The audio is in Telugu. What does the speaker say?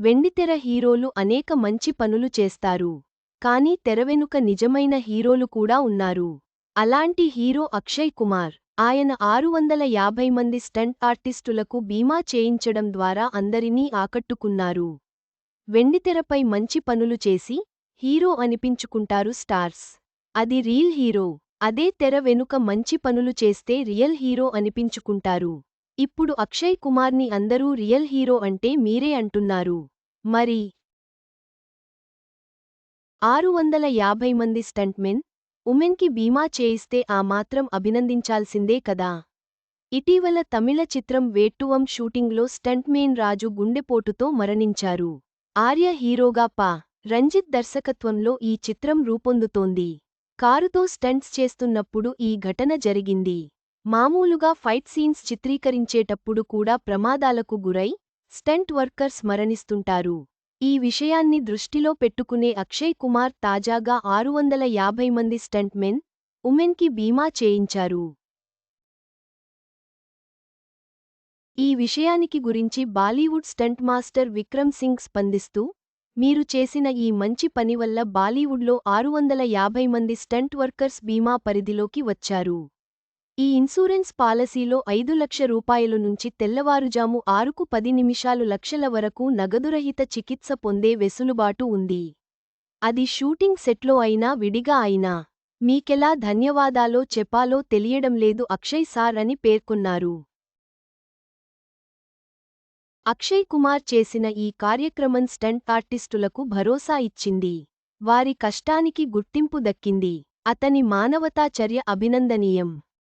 వెండితెర హీరోలు అనేక మంచి పనులు చేస్తారు. కానీ తెరవెనుక నిజమైన హీరోలు కూడా ఉన్నారు. అలాంటి హీరో అక్షయ్ కుమార్. ఆయన 650 మంది స్టంట్ ఆర్టిస్టులకు బీమా చేయించడం ద్వారా అందరినీ ఆకట్టుకున్నారు. వెండితెరపై మంచి పనులు చేసి హీరో అనిపించుకుంటారు స్టార్స్. అది రీల్ హీరో. అదే తెర వెనుక మంచి పనులు చేస్తే రియల్ హీరో అనిపించుకుంటారు. ఇప్పుడు అక్షయ్ కుమార్ని అందరూ రియల్ హీరో అంటే మీరే అంటున్నారు. మరి 650 మంది స్టంట్మెన్, ఉమెన్కి బీమా చేయిస్తే ఆ మాత్రం అభినందించాల్సిందే కదా. ఇటీవల తమిళ చిత్రం వేట్టువం షూటింగ్లో స్టంట్మేన్ రాజు గుండెపోటుతో మరణించారు. ఆర్య హీరోగా పా. రంజిత్ దర్శకత్వంలో ఈ చిత్రం రూపొందుతోంది. కారుతో స్టంట్స్ చేస్తున్నప్పుడు ఈ ఘటన జరిగింది. మామూలుగా ఫైట్ సీన్స్ చిత్రీకరించేటప్పుడు కూడా ప్రమాదాలకు గురై స్టంట్ వర్కర్స్ మరణిస్తుంటారు. ఈ విషయాన్ని దృష్టిలో పెట్టుకునే అక్షయ్ కుమార్ తాజాగా 650 మంది స్టంట్మెన్, ఉమెన్కి బీమా చేయించారు. ఈ విషయానికి గురించి బాలీవుడ్ స్టంట్ మాస్టర్ విక్రమ్ సింగ్ స్పందిస్తూ, మీరు చేసిన ఈ మంచి పని వల్ల బాలీవుడ్లో 650 మంది స్టంట్ వర్కర్స్ బీమా పరిధిలోకి వచ్చారు. ఈ ఇన్సూరెన్స్ పాలసీలో 5 లక్షల రూపాయలు నుంచి తెల్లవారుజాము 6కు 10 నిమిషాలు లక్షల వరకు నగదురహిత చికిత్స పొందే వెసులుబాటు ఉంది. అది షూటింగ్ సెట్లో అయినా విడిగా అయినా. మీకెలా ధన్యవాదాలో చెప్పాలో తెలియడం లేదు అక్షయ్ సార్ అని పేర్కొన్నారు. అక్షయ్ కుమార్ చేసిన ఈ కార్యక్రమం స్టంట్ ఆర్టిస్టులకు భరోసా ఇచ్చింది. వారి కష్టానికి గుర్తింపు దక్కింది. అతని మానవతా చర్య అభినందనీయం.